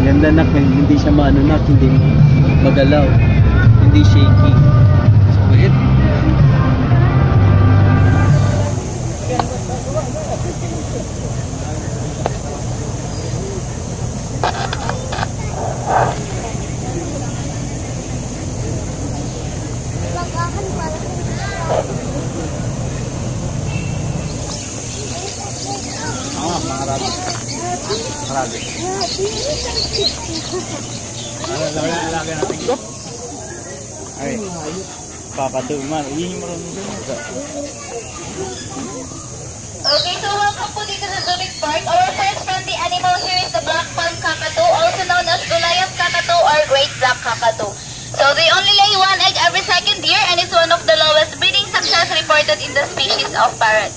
Ganda nak, hindi siya maano nak, hindi magalaw, hindi shaky. Sweet. Marami. Alaga natin ko. Ay, papatuman. Yun yung marunong doon. Okay, so welcome po dito sa Zurich Park. Our first from the animal here is the black palm cockatoo, also known as Goliath cockatoo or great black cockatoo. So they only lay one egg every second year and it's one of the lowest breeding success reported in the species of parrots.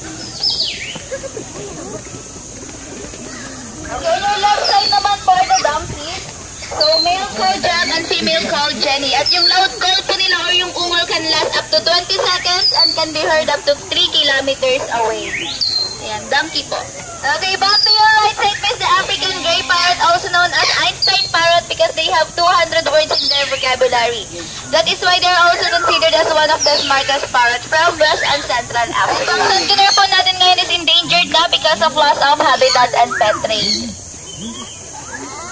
Okay, on your left side naman po are the donkeys. So male called Jack and female called Jenny. At yung loud call po nila or yung ungol can last up to 20 seconds and can be heard up to 3 kilometers away. Ayan, donkey po. Okay, back to your right side is the African gray parrot, also known as Einstein parrot because they have 200 words in their vocabulary. That is why they are also considered as one of the smartest parrots from West and Central Africa. Ang sandcunar po natin ngayon is endangered na because of loss of habitat and pet trade.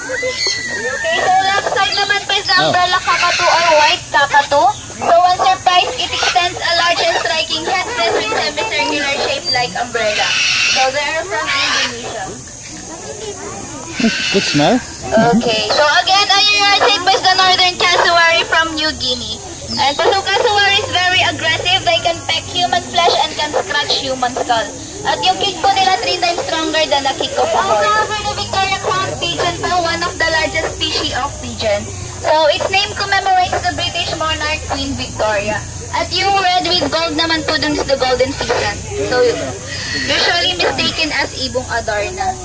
Okay, so left side naman po is the umbrella cockatoo or white cockatoo. So when surprised, it extends a large and striking headdress with semicircular shape like umbrella. So they are from Indonesia. Good smell. Okay, so again, on your right side is the northern cassowary from New Guinea. And so cassowary is very aggressive. They can peck human flesh and can scratch human skull. At yung kick po nila 3 times stronger than the kick of a horse. Also, the Victoria crowned pigeon po, one of the largest species of pigeon. So its name commemorates the British monarch Queen Victoria. At yung red with gold naman po dun is the golden pheasant. So usually mistaken as ibong Adarna.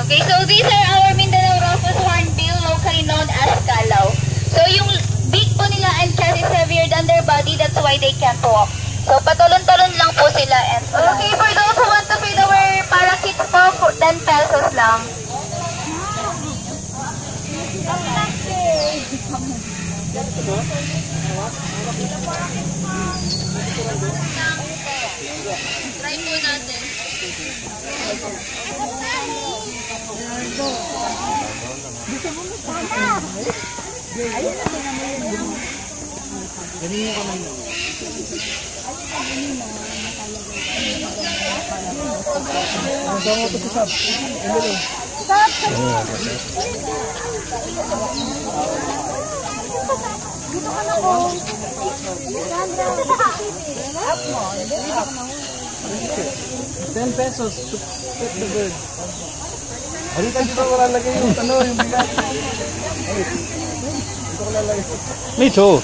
Okay, so these are our Mindanao Rufous hornbill, locally known as Kalaw. So yung beak po nila and chest is heavier than their body, that's why they can't walk. So patalon-talon lang po sila. And okay, for those who want to feed our parakeets po, for 10 pesos lang. Try po natin. Ganyan ka lang. Ang ito sa sab. Sab! Dito ka na po. 10 pesos to pet the bird. Halika dito ko lalagay yung yung bigat. Dito ko lalagay. Me too.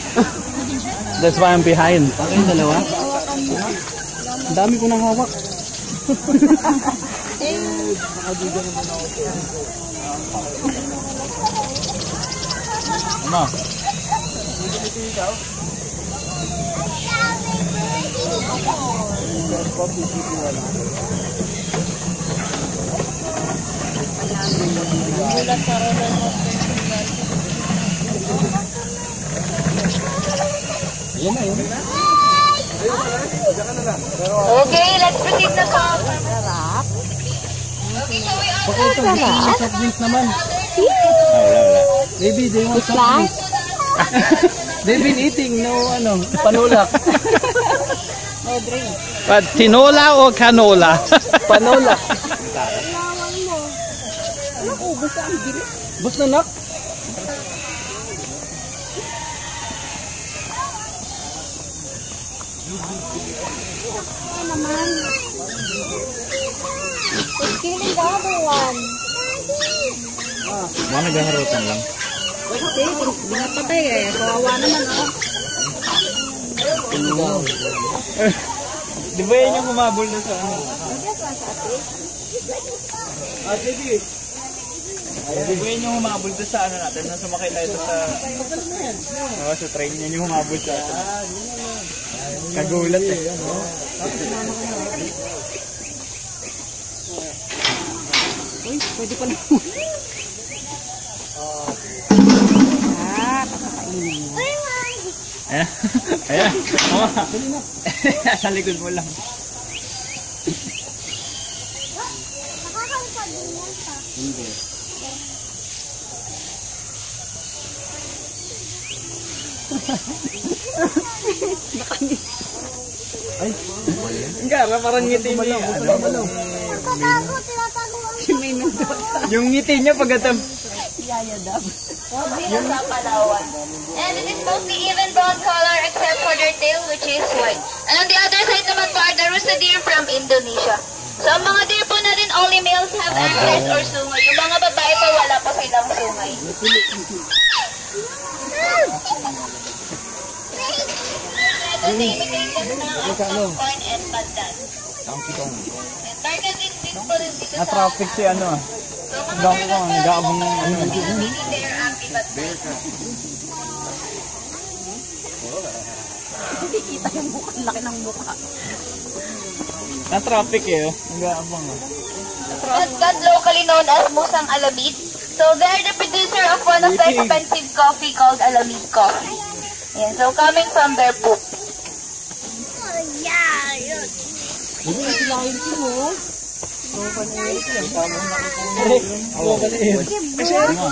That's why I'm behind. Yung dalawa? Ang dami ko nang hawak. Ano? Okay, let's proceed na po. Okay, ito. Soft drinks naman. Baby, they want soft drinks. They've been eating, no, panulak. No drink. But tinola or canola? Panulak. Bus na nak? Killing the other one. Mga naghaharutan lang. Kasi, binapatay eh. Kawawa naman ako. Di ba yan yung humabol na sa ano? Sige. Di ba yan yung humabol na sa ano natin? Na sumakay tayo sa... sa train yan yung humabol sa atin. Kagulat eh. Uy, pwede pala. Kakakainin mo. Ayan. Ayan. Oh. Sa likod mo lang. Hindi. Ay, Gara, parang ngiti niya. si May Mendoza. Yung ngiti niya pag atam. Yaya Dab. Yan sa Palawan. And it is mostly even brown color except for their tail which is white. And on the other side naman po are the rooster deer from Indonesia. So ang mga deer po natin, only males have access or sungay. Yung mga babae po wala pa silang sungay. Ito na-imitate ng corn and pandan. And targeting din po rin dito sa... Na-traffic si ano ah. Dako ko, nag-aabang ng ano. They're active at night. Hindi kita yung mukha. Laki ng mukha. Na-traffic eh oh. Nag-aabang ah. That's locally known as Musang Alamid. So they're the producer of one of the expensive coffee called Alamid coffee. Yeah, so coming from their poop. Hindi na sila kayo ito mo. Kasi ano?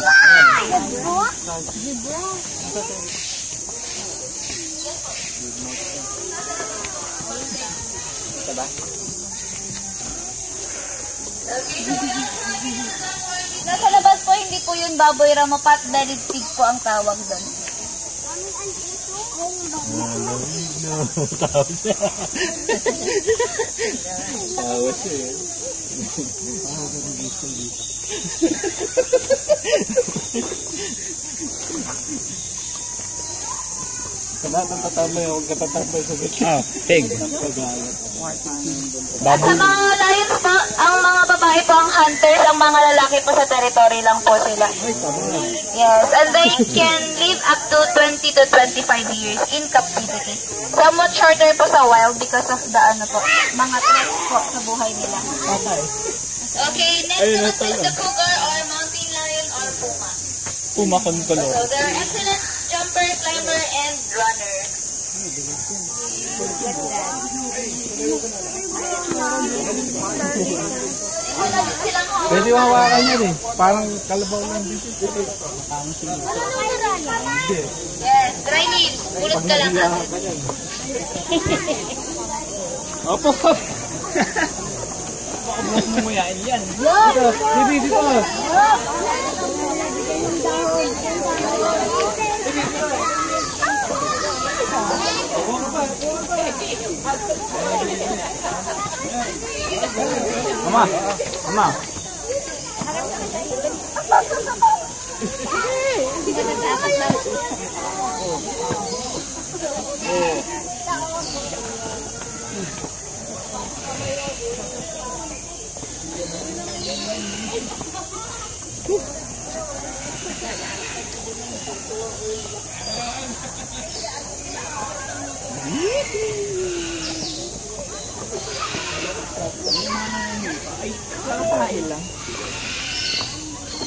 Nasa labas po, hindi po yun baboy ramo, pot-bellied pig po ang tawag doon. Tawas eh. Kanatang tatambay ako, katatambay sa gitna. Ah, pig. At sa mga lions po, ang mga babae po ang hunters, ang mga lalaki po sa territory lang po sila. Yes, and they can live up to 20 to 25 years in captivity. Somewhat shorter po sa wild because of the mga threats po sa buhay nila. Okay, next naman is the cougar or mountain lion or puma. Puma concolor. So they're excellent jumper, climber, and runner. Wala din silang hawak. Pwede hawakan yun eh. Parang kalabaw lang dito. Yes, dry leaves. Pulot ka lang agad. Opo. Baka bukas mo muyain yan. Dito. Mama.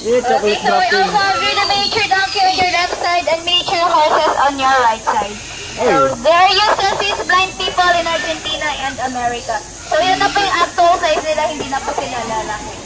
Okay, so we also have here the miniature donkey on your left side and miniature horses on your right side. So they're used to assist blind people in Argentina and America. So yun na po yung actual size nila, hindi na po sila lalaki.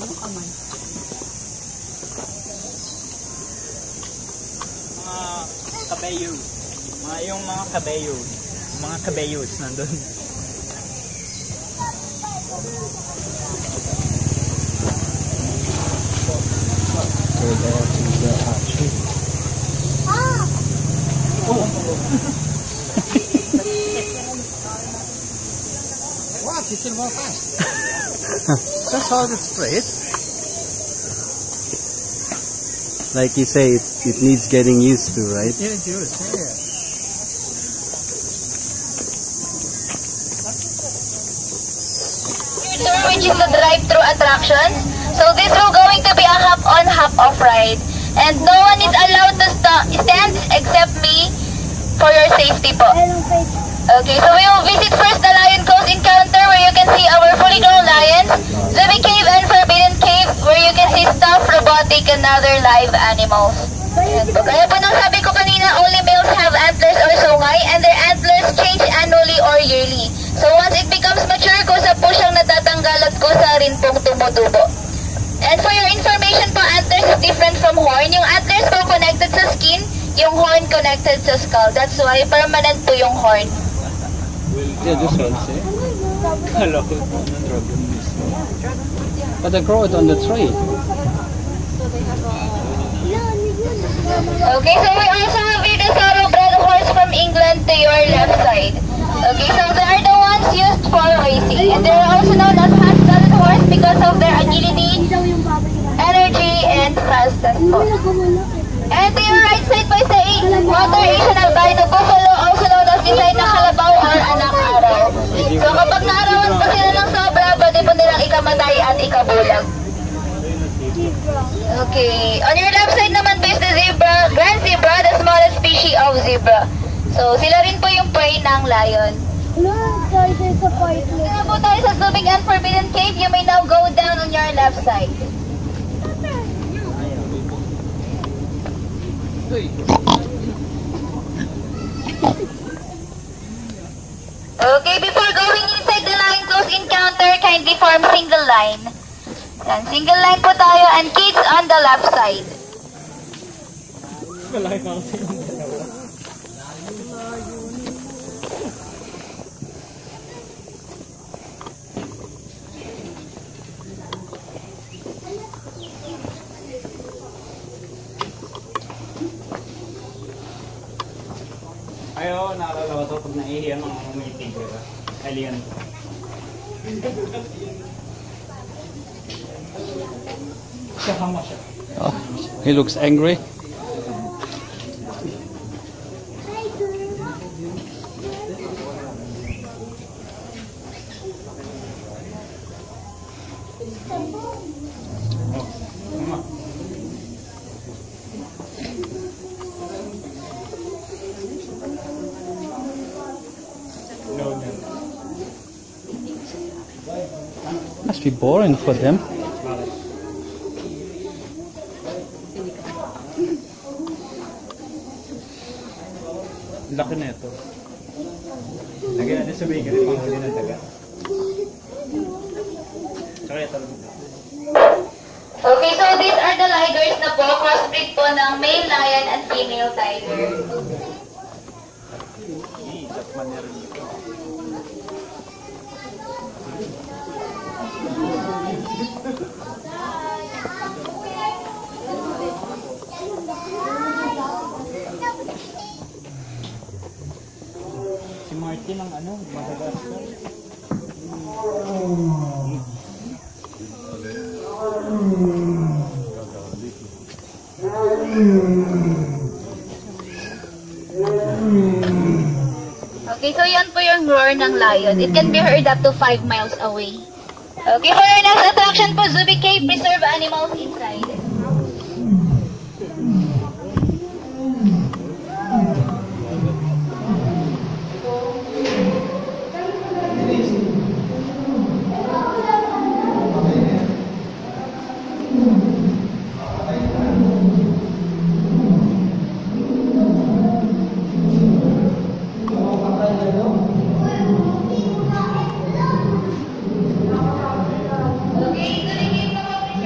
Mga kabeyo. Yung mga kabeyo. Mga kabeyos nandun. What? You can walk fast. That's how it's straight. Like you say, it needs getting used to, right? Yeah, juice. Yeah. Which is the drive-thru attractions. So this will going to be a hop-on, hop-off ride. And no one is allowed to stand except me for your safety po. Okay, so we will visit first the Lion Coast Encounter where you can see our fully grown lions, Zoomy Cave and Forbidden Cave where you can see stuffed, robotic, and other live animals. Ayan po. Kaya po nang sabi ko kanina, only males have antlers or sungay and their antlers change annually or yearly. So once it becomes mature, kusa po siyang natatanggal at kusa rin pong tumutubo. And for your information po, antlers is different from horn. Yung antlers po connected sa skin, yung horn connected sa skull. That's why permanent po yung horn. Yeah, this one, see? Kala ko dragon mismo. But they grow it on the tree. Okay, so we also have here the thoroughbred horse from England to your left side. Okay, so they are the ones used for racing. And they are also known as hot-blooded horse because of their agility, energy, and fastness po. And to your right side po is the water Asian albino buffalo, also known as design na kalabaw or anak araw. So kapag naarawan po sila ng sobra, pwede po nilang ikamatay at ikabulag. Okay, on your left side naman po is the zebra, grand zebra, the smallest species of zebra. So sila rin po yung prey ng lion. Kaya po tayo sa Zooming and Forbidden Cave, you may now go down on your left side. Okay, before going inside the Lion Coast Encounter, kindly form single line. Yan, single line po tayo and kids on the left side. Wala yung kasi yung dalawa. Ayo, naalala ko to pag naihiyan mga umiitig, diba? Alien. Kahama siya. Oh, he looks angry. Must be boring for them. Laki na ito. Lagyan natin sa bakery pang huli ng daga. Tsaka ito. Okay, so these are the ligers na po, crossbreed po ng male lion and female tiger. Sakman niya rin ito. Si Martin ang ano, Madagascar. Okay, so yan po yung roar ng lion. It can be heard up to 5 miles away. Okay, for our next attraction po, Zoomy Cave, preserve animals inside. Okay, Zoomy Cave naman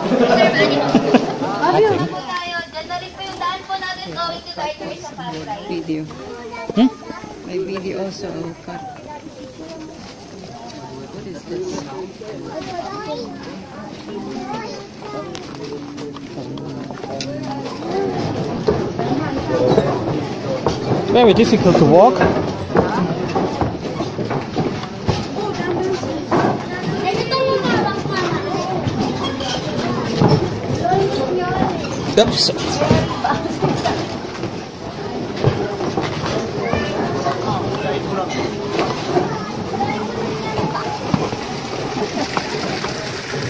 Reserve animal. Dito po tayo. Diyan na rin po yung daan po natin going to Tiger Safari. Video. May video also. Cut. What is this? Very difficult to walk. Oops.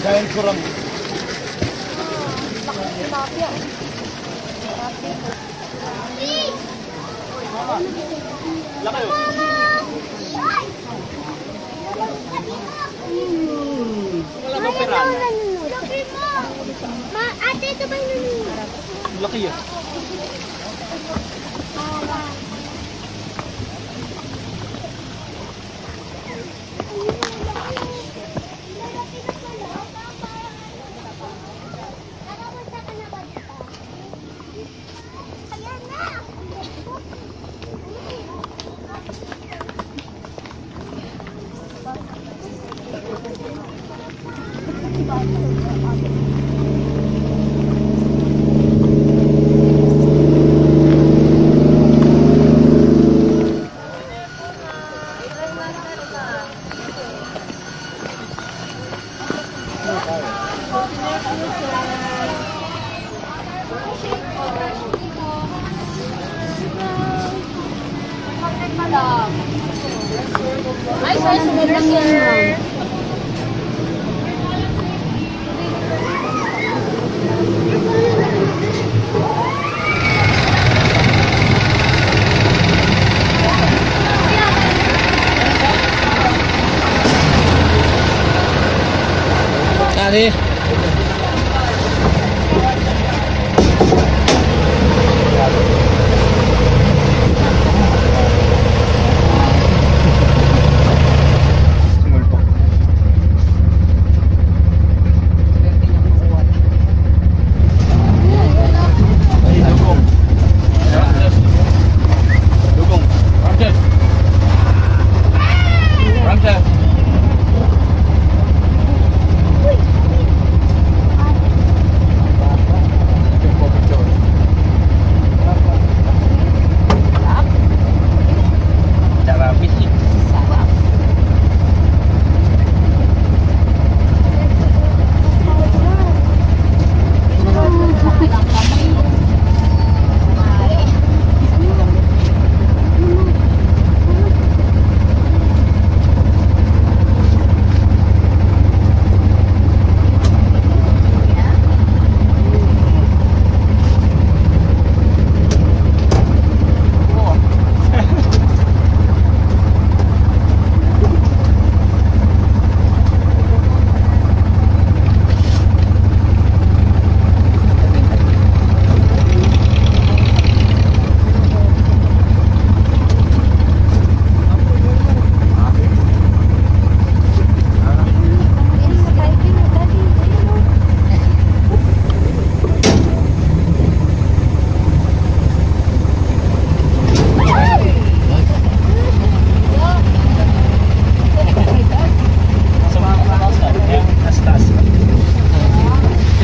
Giant kurang. Laki yun. Wala bang peran? Ate, ito ba yung nanonood? Laki yun. Ay, sir, sumira, sir. Daddy.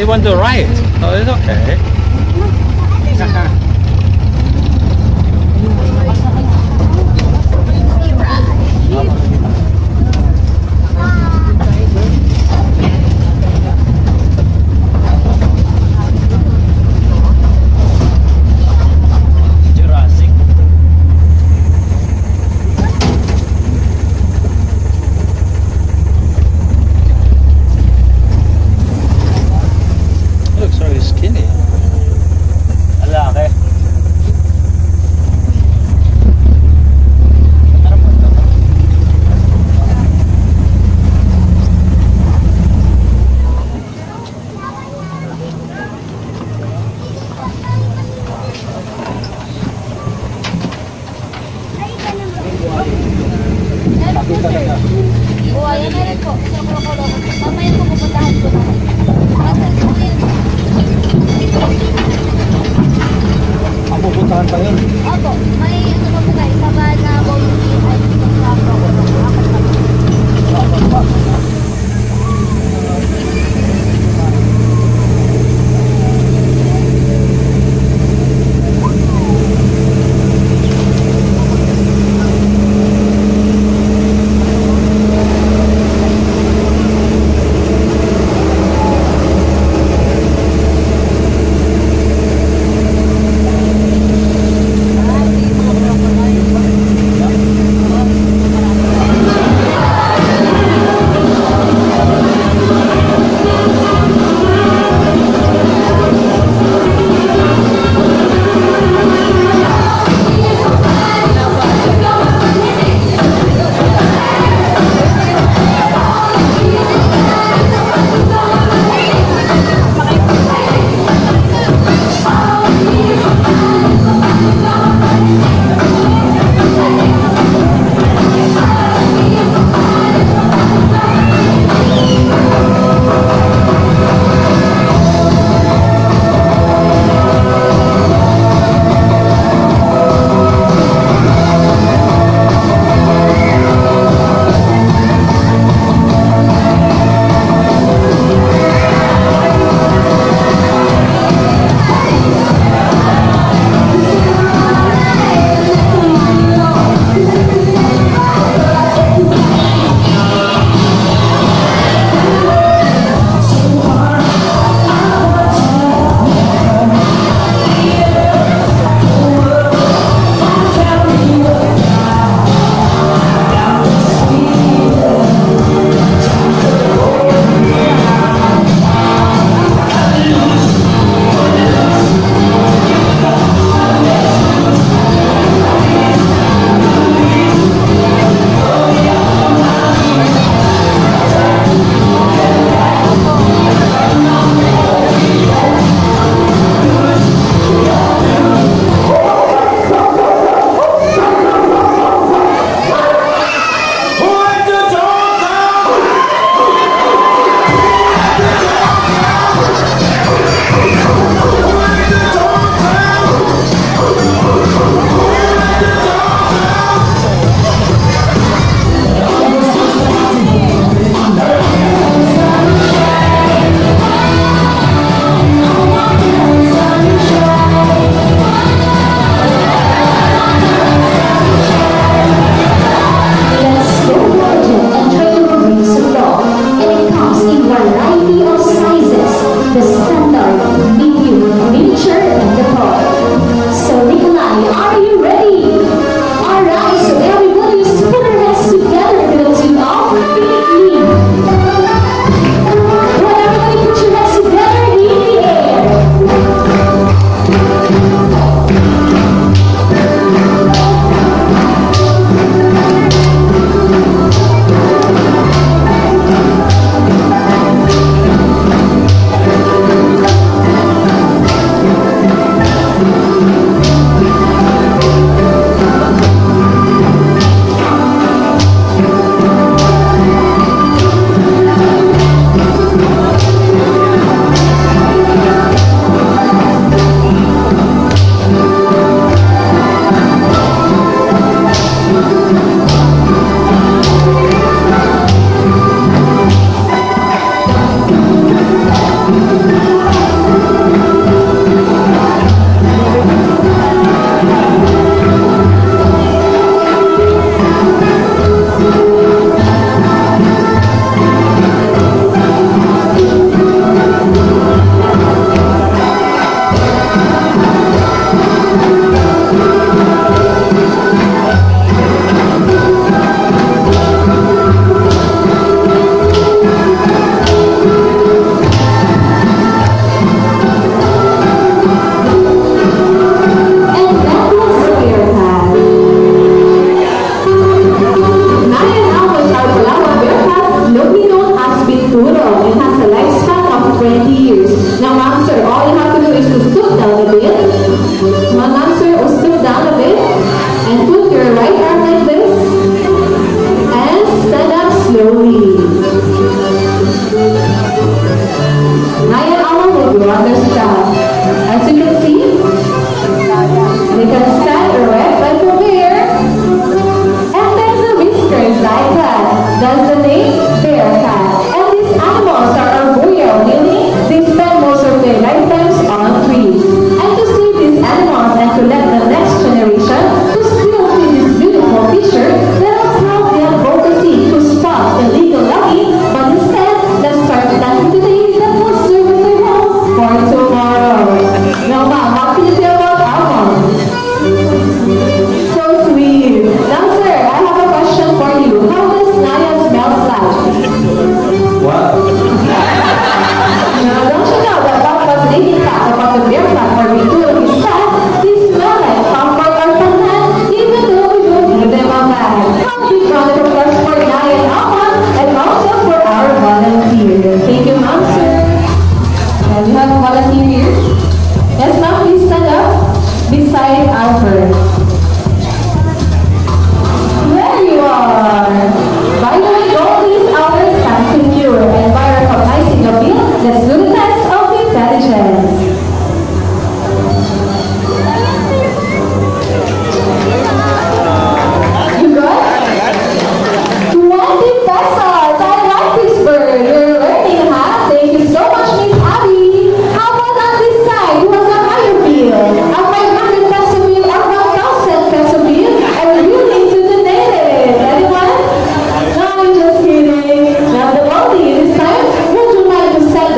They want to ride, so it's okay. Jurassic. Looks very skinny.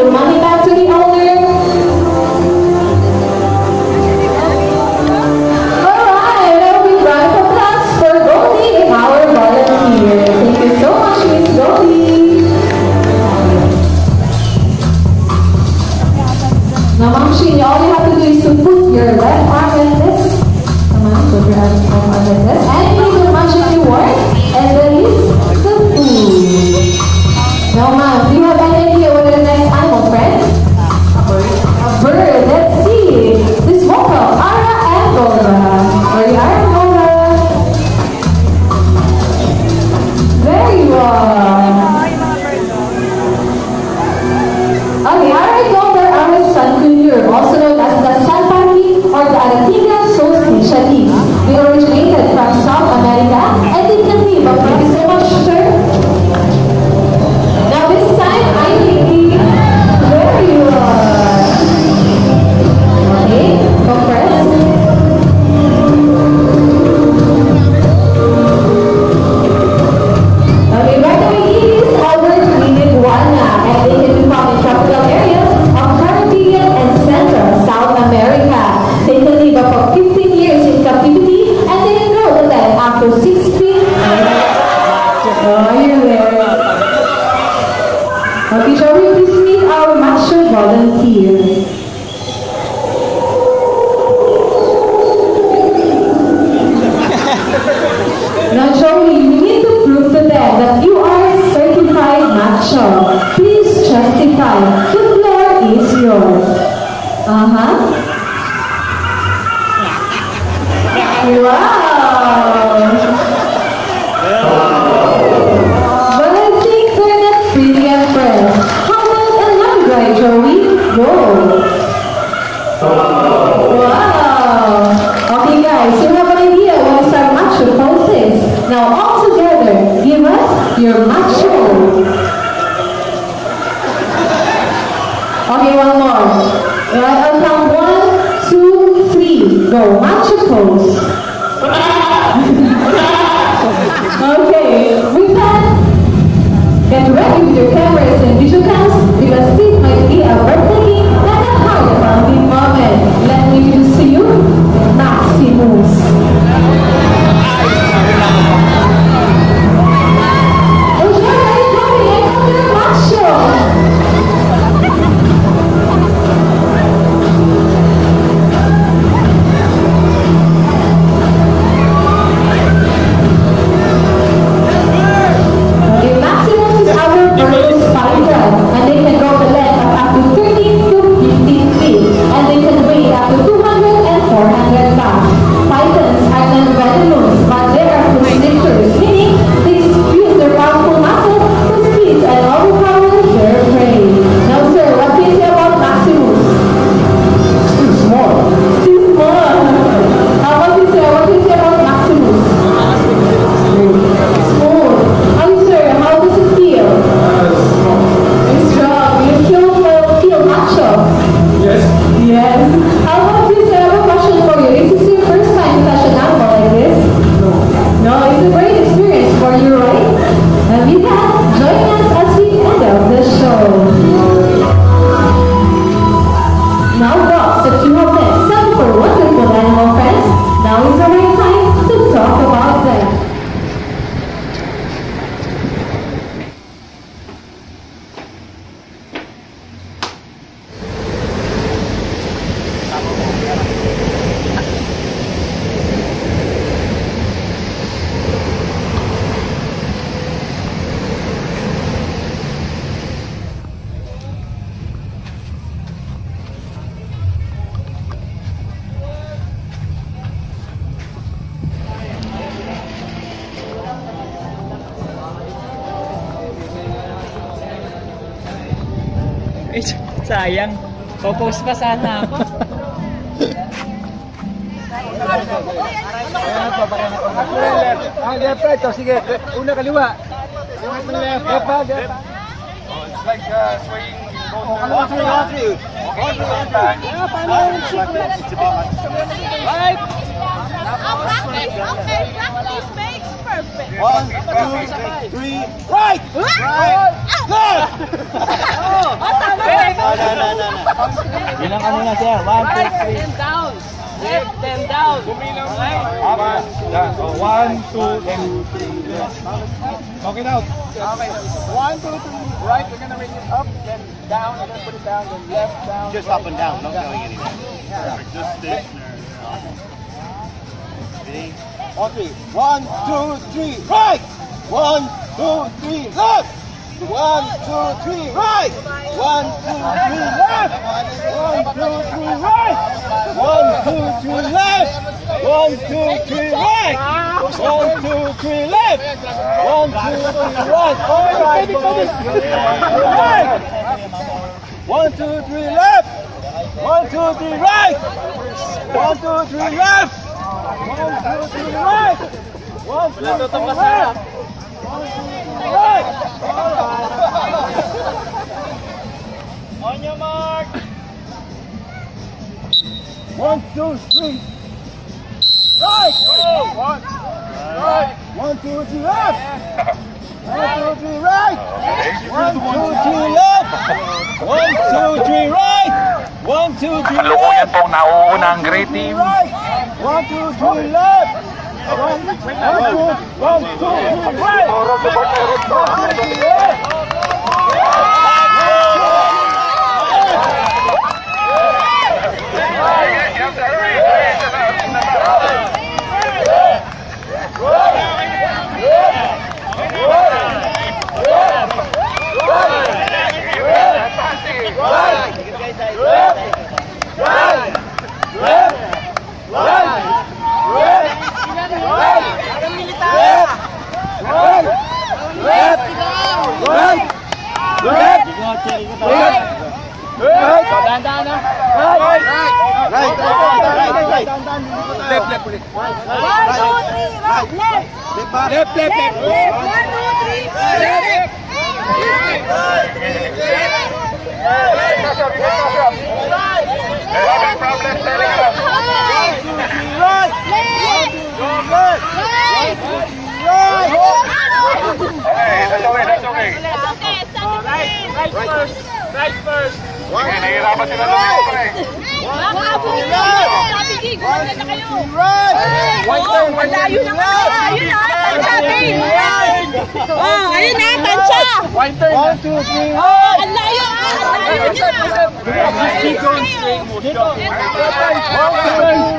the money back to the owner. Alright, now we round of applause for Goldie, our volunteer. Thank you so much, Miss Goldie. Now, Ma'am Sheen, all you have to do is to put your left arm like this. Come on, put your arm like this. And you need to mention your word. And then is the food. Now, ma'am, do you have any idea what the next animal, friend? A bird. Let's see. This vocal, Ara and Dora. Where you are, Dora? Very well. Okay, Ara and Dora are a sunkundur, also known as the Sanpaki or the Aratinga solstitialis. They originated from South America and they can live up. Thank you so much, sir. Now this time, I think very well. Okay, compress. Okay, right away, it is our green iguana, and they can be found in tropical areas of Caribbean and Central South America. They can live up for 15 years in captivity, and they can grow to them after 6 feet. Oh, you're there. Okay, shall we please meet our master volunteer? Now, Joey, you need to prove to them that you are a certified macho. Please justify. The floor is yours. Wow! But I think they're not pretty at first. How about a line dry, Joey? Go! Wow! Okay guys, you have an idea what is our macho poses. Now all together, give us your macho. Okay, one more. Right, I'll count 1, 2, 3. Go, macho pose. Okay, with that, get ready with your cameras and visual cams because this might be a breathtaking and a heart-pounding moment. Let me introduce to you Maximus. Oh, sure, I'm coming. I come to the macho. Okay, Maximus is our bird spider, and they can go the length of up to 13 to 15 feet, and they can weigh up to 200 and 400 pounds. Pythons are non-venomous, but they are constrictors, meaning they use their powerful muscle to squeeze and overpower their prey. Now, sir, what do you say about Maximus? Still small. Too small. What do you say about Maximus? Smooth. Sir, how does it feel? It's strong. You still feel macho? Yes. Yes. How about this? I have a question for you. Is this your first time to touch an animal like this? No. No, it's a great experience for you, right? And with that, join us as we end up the show. Now, dogs that you have met some for wonderful animal friends, now is the right time to talk about them. Sayang. Popost pa sana ako. Left, right. Sige, una kaliwa. Left, left. It's like swaying both. Right. Practice makes perfect. 1, 2, 3, right! Right! Left! Bilang ka muna sir. 1, 2, 3. Down. Left, then down. Okay? So 1, 2, then 3. Knock it out. Okay. 1, 2, 3. Right, we're gonna raise it up, then down, and then put it down, then left, down. Just up and down, not going anywhere. Perfect. Just stick. Ready? On 3. 1, 2, 3. Right. 1, 2, 3. Left. 1, 2, 3. Right. 1, 2, 3. Left. 1, 2, 3. Right. 1, 2, 3. Left. 1, 2, 3. Right. 1, 2, 3. Left. 1, 2, 3. Right. All right. Right. 1, 2, 3. Left. 1, 2, 3. Right. 1, 2, 3. Left. 1, 2, 3. Right. 1, 2, 3. Right. Right. On your mark. 1, 2, 3. Right. One. Right. 1, 2, 3. Left. 1, 2, 3. Right. 1, 2, 3. Left. 1, 2, 3. Right. 1, 2, 3. Kalukuyan pong nauuna ang Gray Team. Right. 1, 2, 3. Left. 1, 2, 3. Right. 1, 2, 3. Left. Right first. Sige, nahihirapan sila lumipre. White turn. Malayo na kayo. Ayun na, tansya, babe. Oh, ayun na, tansya. White turn. 1, 2, 3. Oh, ang layo. Just keep going straight. Dito.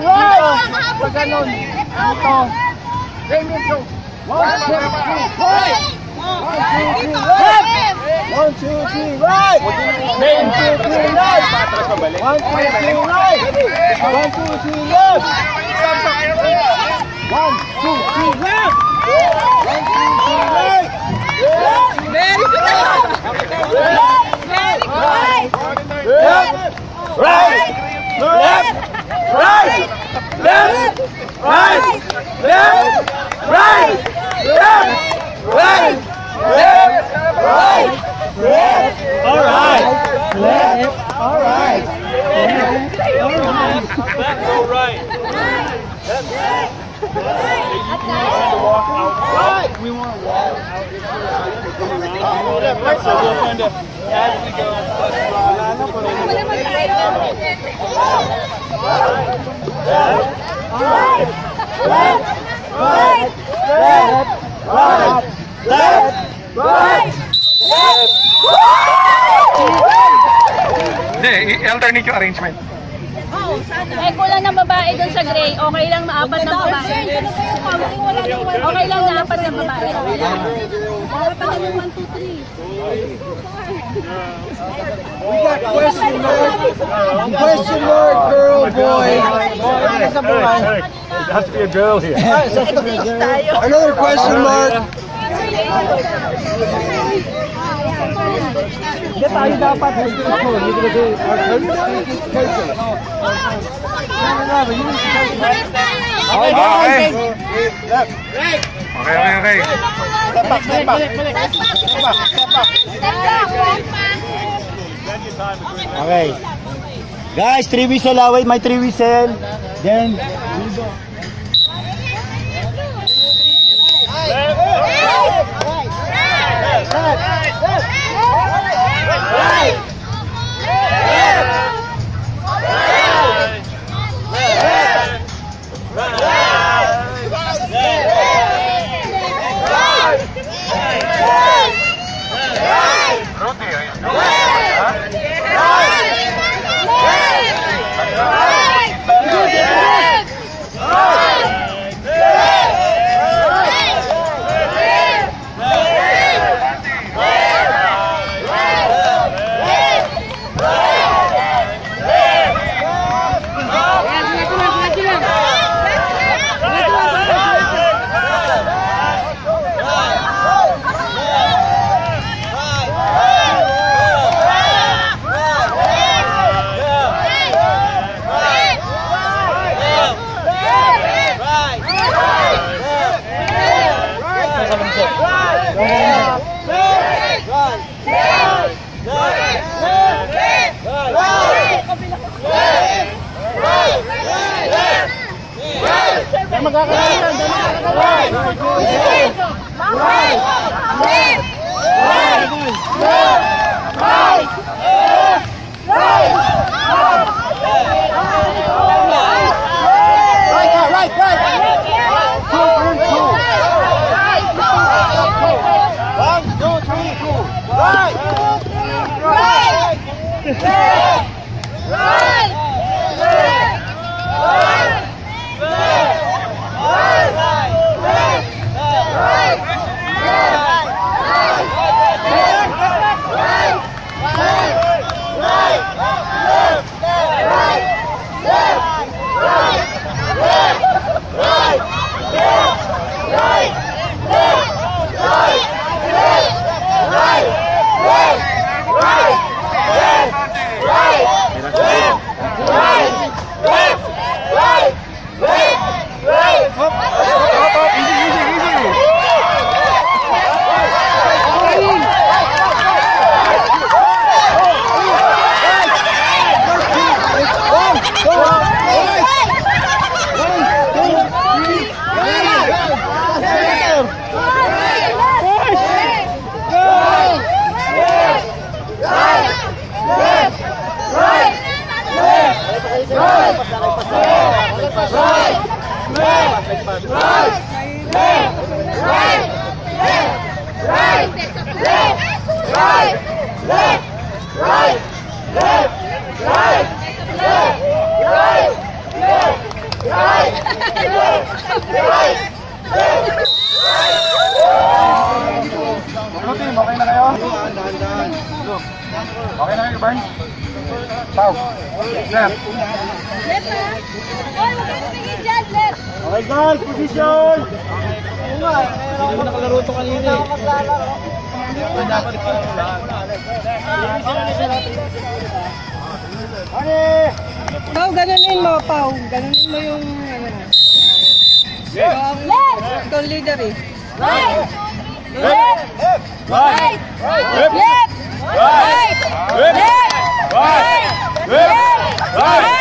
Right. Pag ganun. Dito. Then you go. 1, 2, 3. Right. 1, 2, 3. Left. 1, 2, 3. Right. 1, 2, 3. Left. 1, 2, 3. Right. 1, 2, 3. Left. 1, 2, 3. Left. 1, 2, 3. Right. Very good. Very good. Left. Right. Left. Right. Left. Right. Left. Right. Left. Right. Left. Right. Left. All right. Left. All right. Back, go right. Right. We want to walk out. Left, right. So we'll find a as we go. Right. Left. Right. Left. Right. Left. Right. Left. Hindi, alternate yung arrangement. Eh, kulang ng babae doon sa gray. Okay lang maapat ng babae. Okay lang na apat ng babae. Okay lang. We got question mark. Question mark, girl, boy. It has to be a girl here. Another question mark. Hindi tayo dapat. Okay. Okay. Step back, step back. Okay. Guys, 3 whistle away, my 3 whistle. Then Right. Okay na kayo? Okay na kayo, Barnes? Pau. Left. Left ha? Oy, huwag kayo tumingin dyan, left. Okay, guys, position! Hindi mo nakalaro ito kanina eh. Pau, ganunin mo, Pau. Ganunin mo yung ano. Left! Ikaw leader eh. Right! Left! Right! Left! Right! Left! Right! Left! Right!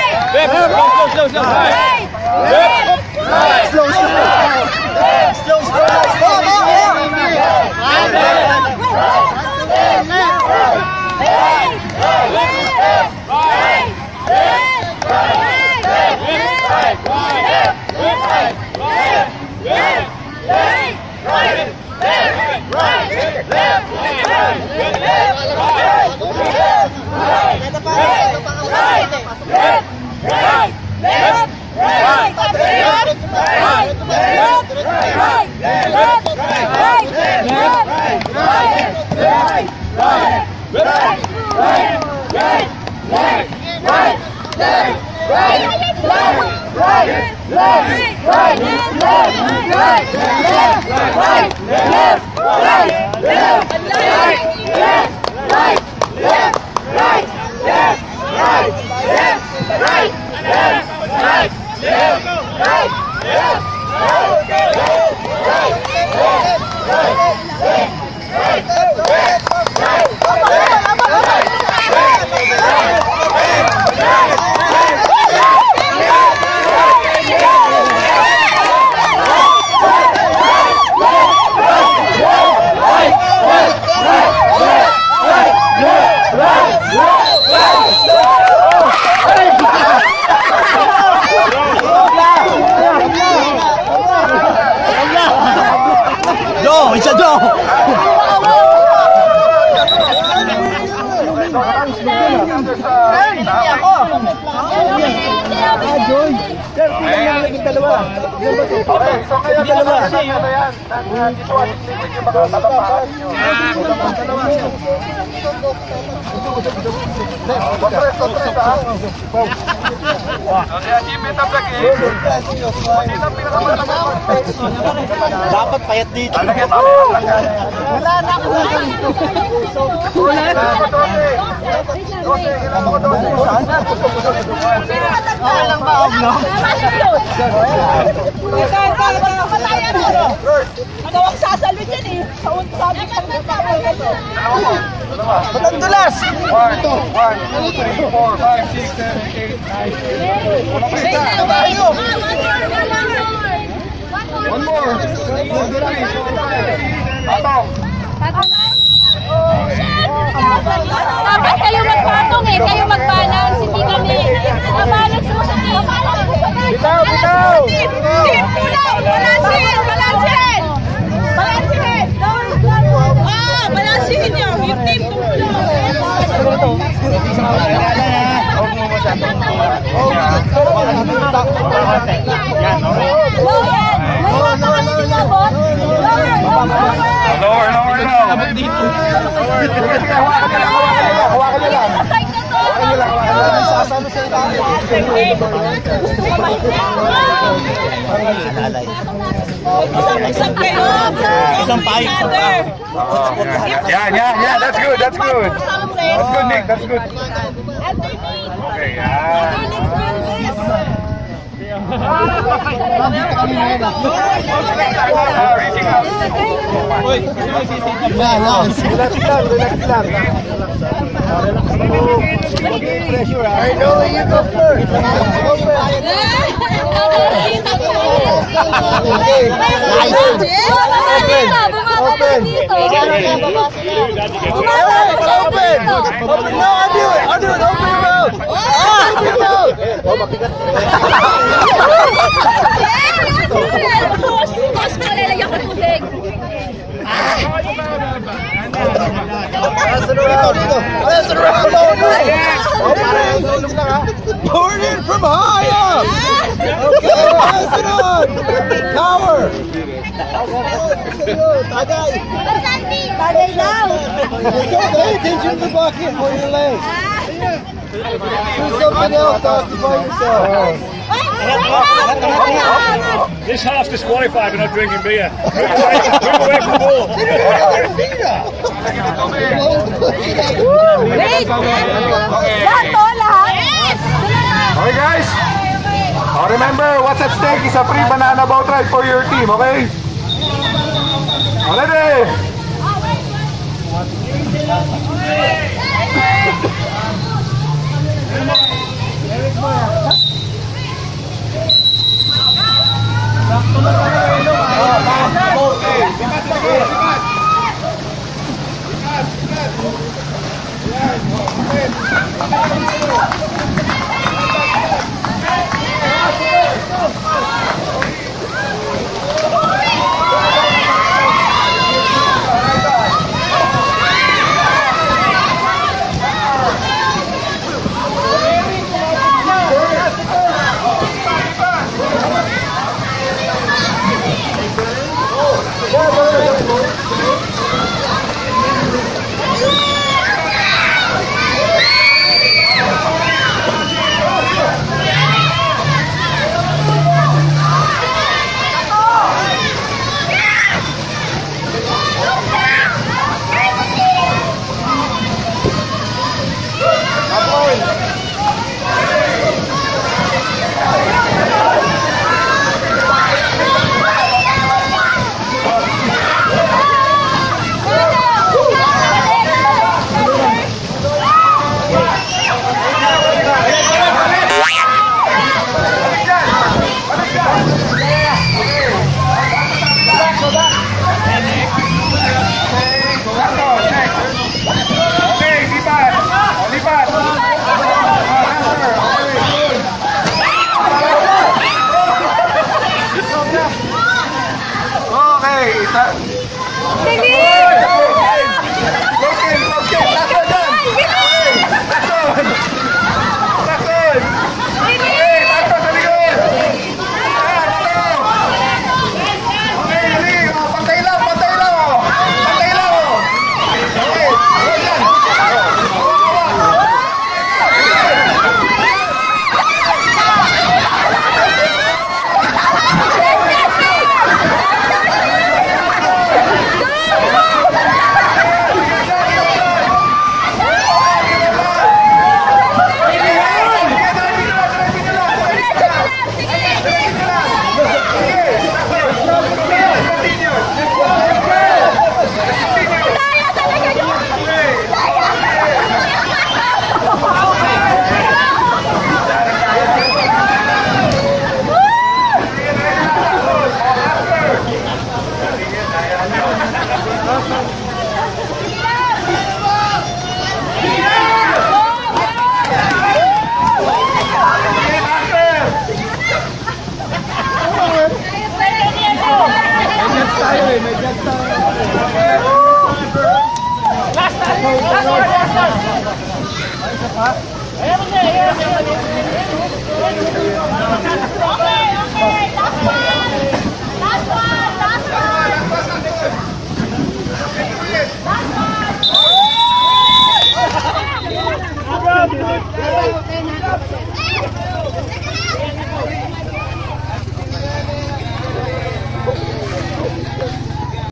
Dapat payat dito. Wala na ako. Magawang sasalwit yan eh. Sabi kang Batang tulas! 1, 2, 3, 4, 5, 6, 7, 8, 9. One more. 1, 2, 3, 4, 5. Patong. Dapat kayo magpatong eh. Kayo mag-balance. Hindi kami. Mag-balance mo sa team. Bitaw, bitaw! Team pulang! Balansin! Balansin! Balansin! Balansin niyo! Yung team pulang! Hawakan nyo lang. Sasalo sa ilalim. Isang payo. Yeah. That's good. That's good, Nick. That's good. Okay, I know you go first. Open. No, I'll do it. Open your mouth. Pass it around. Pour it in from high up. Okay, pass it on. Power. Tagay now. Pay attention to the bucket for your legs. Do something else to occupy yourself. This half's disqualified for not drinking beer. Move away from the ball. Okay, guys. Remember, what's at stake is a free banana boat ride for your team, okay? Ready? Okay,